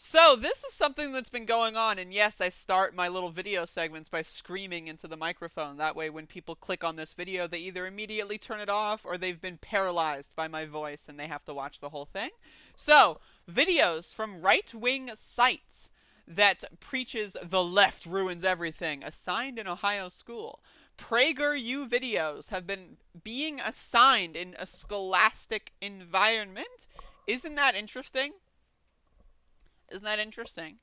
So this is something that's been going on, and yes, I start my little video segments by screaming into the microphone. That way when people click on this video, they either immediately turn it off or they've been paralyzed by my voice and they have to watch the whole thing. So, videos from right-wing sites that preaches the left ruins everything, assigned in Ohio school. PragerU videos have been being assigned in a scholastic environment. Isn't that interesting? Isn't that interesting?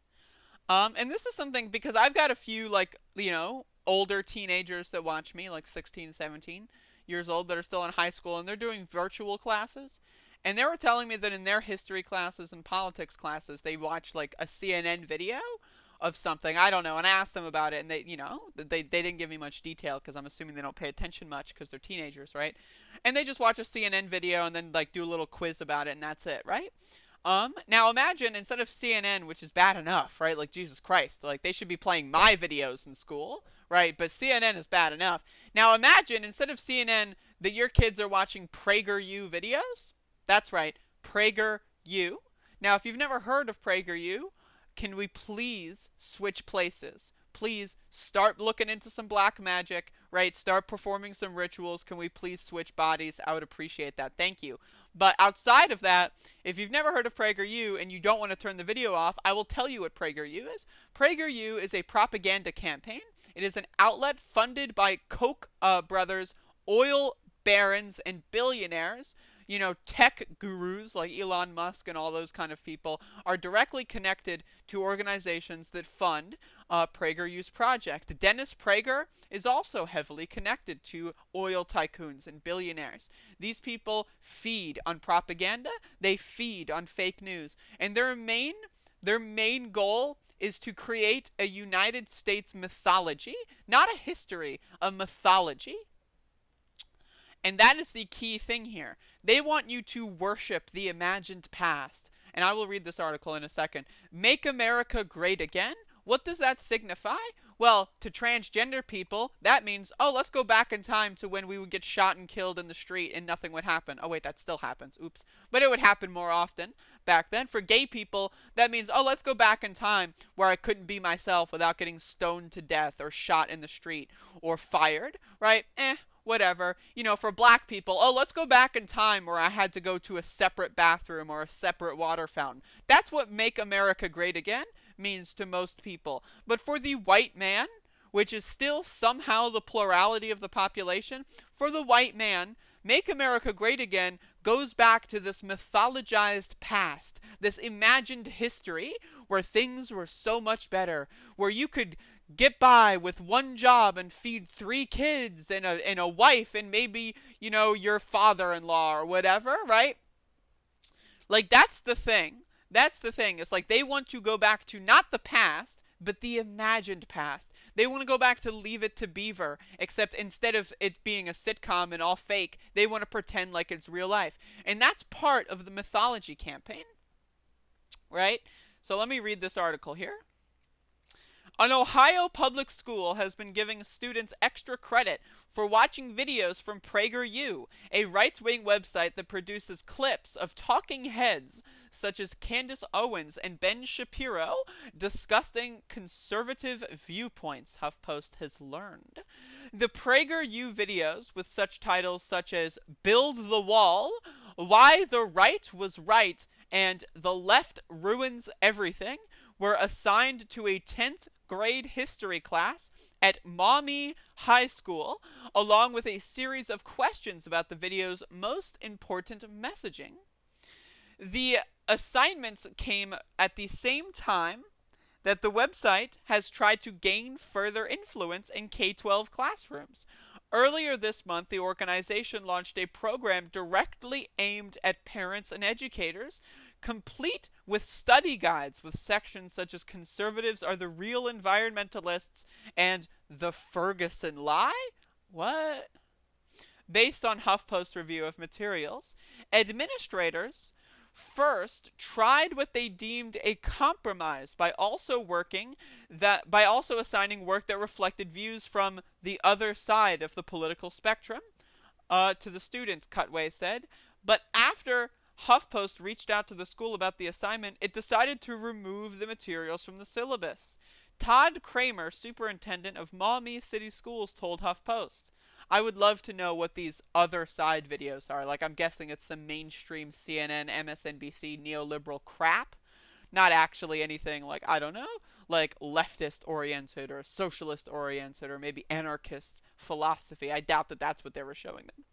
And this is something because I've got a few, like, older teenagers that watch me, like 16, 17 years old, that are still in high school, and they're doing virtual classes. And they were telling me that in their history classes and politics classes, they watch, like, a CNN video of something. I don't know. And I asked them about it, and they didn't give me much detail because I'm assuming they don't pay attention much because they're teenagers, right? And they just watch a CNN video and then, like, do a little quiz about it, and that's it, right? Now imagine instead of CNN, which is bad enough, right? Like, Jesus Christ, like, they should be playing my videos in school, right? But CNN is bad enough. Now imagine instead of CNN that your kids are watching PragerU videos. That's right, PragerU. Now, if you've never heard of PragerU, can we please switch places? Please start looking into some black magic, right? Start performing some rituals. Can we please switch bodies? I would appreciate that. Thank you. But outside of that, if you've never heard of PragerU and you don't want to turn the video off, I will tell you what PragerU is. PragerU is a propaganda campaign. It is an outlet funded by Koch brothers, oil barons, and billionaires. Tech gurus like Elon Musk and all those kind of people are directly connected to organizations that fund PragerU's project. Dennis Prager is also heavily connected to oil tycoons and billionaires. These people feed on propaganda, they feed on fake news, and their main goal is to create a United States mythology, not a history, a mythology. And that is the key thing here. They want you to worship the imagined past. And I will read this article in a second. Make America Great Again? What does that signify? Well, to transgender people, that means, oh, let's go back in time to when we would get shot and killed in the street and nothing would happen. Oh, wait, that still happens. Oops. But it would happen more often back then. For gay people, that means, oh, let's go back in time where I couldn't be myself without getting stoned to death or shot in the street or fired, right? Whatever. For black people, oh, let's go back in time where I had to go to a separate bathroom or a separate water fountain. That's what Make America Great Again means to most people. But for the white man, which is still somehow the plurality of the population, for the white man, Make America Great Again goes back to this mythologized past, this imagined history where things were so much better, where you could get by with one job and feed 3 kids and a wife and maybe, your father-in-law or whatever, right? Like, that's the thing. That's the thing. It's like they want to go back to not the past, but the imagined past. They want to go back to Leave It to Beaver, except instead of it being a sitcom and all fake, they want to pretend like it's real life. And that's part of the mythology campaign, right? So let me read this article here. An Ohio public school has been giving students extra credit for watching videos from PragerU, a right-wing website that produces clips of talking heads such as Candace Owens and Ben Shapiro discussing conservative viewpoints, HuffPost has learned. The PragerU videos, with such titles such as Build the Wall, Why the Right Was Right, and The Left Ruins Everything, were assigned to a 10th grade history class at Maumee High School, along with a series of questions about the video's most important messaging. The assignments came at the same time that the website has tried to gain further influence in K-12 classrooms. Earlier this month, the organization launched a program directly aimed at parents and educators, complete with study guides with sections such as Conservatives Are the Real Environmentalists and The Ferguson Lie? What? Based on HuffPost review of materials, administrators first tried what they deemed a compromise by also assigning work that reflected views from the other side of the political spectrum to the students, Cutway said. But after HuffPost reached out to the school about the assignment. It decided to remove the materials from the syllabus. Todd Kramer, superintendent of Maumee City Schools, told HuffPost. I would love to know what these other side videos are. Like, I'm guessing it's some mainstream CNN, MSNBC neoliberal crap. Not actually anything like, I don't know, like leftist oriented or socialist oriented or maybe anarchist philosophy. I doubt that that's what they were showing them.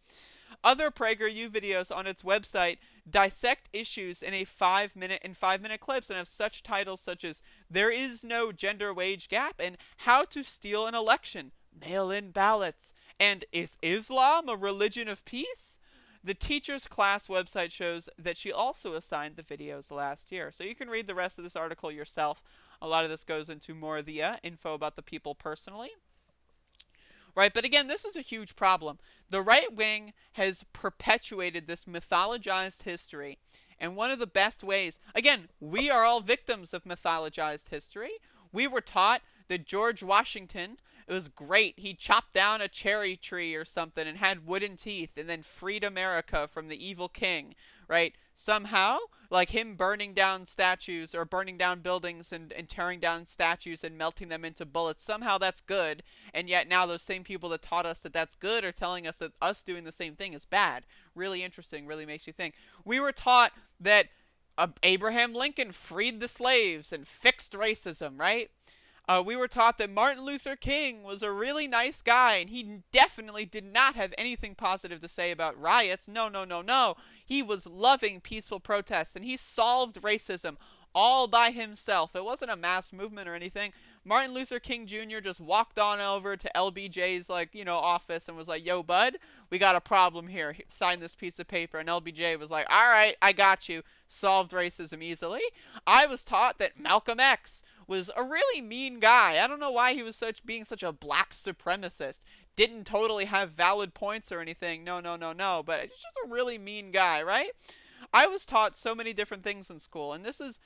Other PragerU videos on its website dissect issues in 5-minute clips and have such titles such as "There is no gender wage gap" and "How to steal an election," "Mail-in ballots," and "Is Islam a religion of peace?" The teacher's class website shows that she also assigned the videos last year. So you can read the rest of this article yourself. A lot of this goes into more of the info about the people personally. Right, but again, this is a huge problem. The right wing has perpetuated this mythologized history. And one of the best ways, again, we are all victims of mythologized history. We were taught that George Washington, it was great. He chopped down a cherry tree or something and had wooden teeth and then freed America from the evil king, right? Somehow, like him burning down statues or burning down buildings and tearing down statues and melting them into bullets, somehow that's good. And yet now those same people that taught us that that's good are telling us that us doing the same thing is bad. Really interesting, really makes you think. We were taught that Abraham Lincoln freed the slaves and fixed racism, right? We were taught that Martin Luther King was a really nice guy, and he definitely did not have anything positive to say about riots. No, no, no, no. He was loving peaceful protests, and he solved racism all by himself. It wasn't a mass movement or anything. Martin Luther King Jr. just walked on over to LBJ's, office and was like, "Yo, bud, we got a problem here. Sign this piece of paper." And LBJ was like, "All right, I got you." Solved racism easily. I was taught that Malcolm X was a really mean guy. I don't know why he was being such a black supremacist. Didn't totally have valid points or anything. No, no, no, no. But he's just a really mean guy, right? I was taught so many different things in school, and this is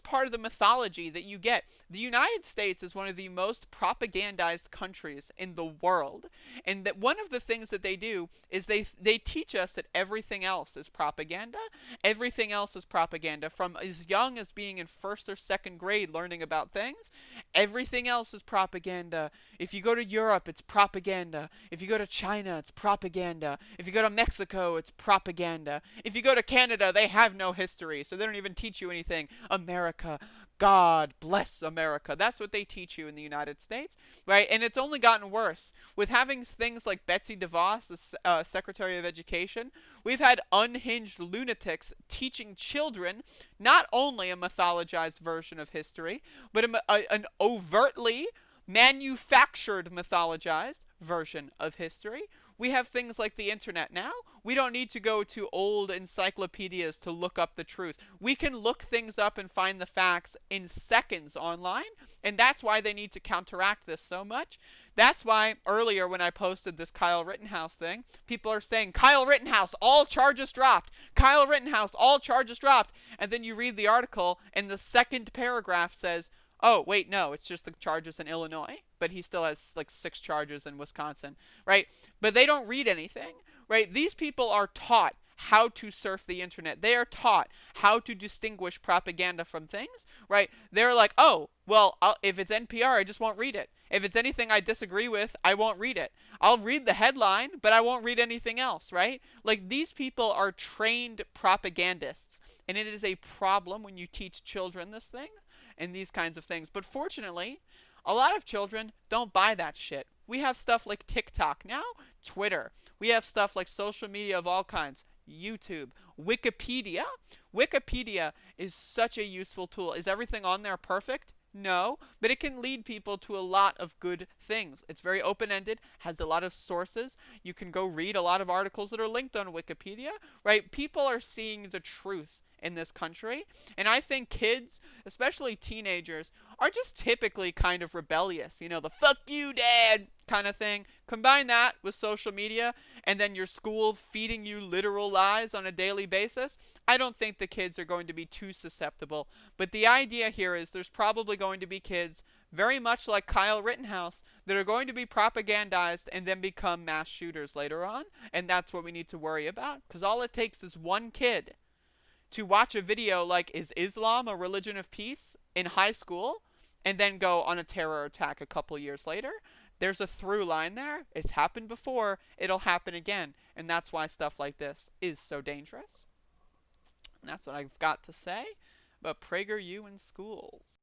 part of the mythology that you get. The United States is one of the most propagandized countries in the world, and that one of the things that they do is they teach us that everything else is propaganda. Everything else is propaganda, from as young as being in first or second grade learning about things. Everything else is propaganda. If you go to Europe, it's propaganda. If you go to China, it's propaganda. If you go to Mexico, it's propaganda. If you go to Canada, they have no history, so they don't even teach you anything. America, God bless America. That's what they teach you in the United States, right? And it's only gotten worse. With having things like Betsy DeVos, as Secretary of Education, we've had unhinged lunatics teaching children not only a mythologized version of history, but an overtly manufactured mythologized version of history. We have things like the internet now. We don't need to go to old encyclopedias to look up the truth. We can look things up and find the facts in seconds online, and that's why they need to counteract this so much. That's why earlier when I posted this Kyle Rittenhouse thing, people are saying, "Kyle Rittenhouse, all charges dropped. Kyle Rittenhouse, all charges dropped." And then you read the article, and the second paragraph says, "Oh, wait, no, it's just the charges in Illinois," but he still has like 6 charges in Wisconsin, right? But they don't read anything, right? These people are taught how to surf the internet. They are taught how to distinguish propaganda from things, right? They're like, "Oh, well, if it's NPR, I just won't read it. If it's anything I disagree with, I won't read it. I'll read the headline, but I won't read anything else," right? Like, these people are trained propagandists, and it is a problem when you teach children this thing and these kinds of things. But fortunately, a lot of children don't buy that shit. We have stuff like TikTok now, Twitter. We have stuff like social media of all kinds, YouTube, Wikipedia. Wikipedia is such a useful tool. Is everything on there perfect? No, but it can lead people to a lot of good things. It's very open-ended, has a lot of sources. You can go read a lot of articles that are linked on Wikipedia, right? People are seeing the truth in this country, and I think kids, especially teenagers, are just typically kind of rebellious. You know, the "fuck you, dad" kind of thing. Combine that with social media and then your school feeding you literal lies on a daily basis. I don't think the kids are going to be too susceptible. But the idea here is there's probably going to be kids, very much like Kyle Rittenhouse, that are going to be propagandized and then become mass shooters later on. And that's what we need to worry about. Because all it takes is one kid to watch a video like "Is Islam a religion of peace?" in high school and then go on a terror attack a couple years later. There's a through line there. It's happened before, it'll happen again. And that's why stuff like this is so dangerous. And that's what I've got to say about PragerU in schools.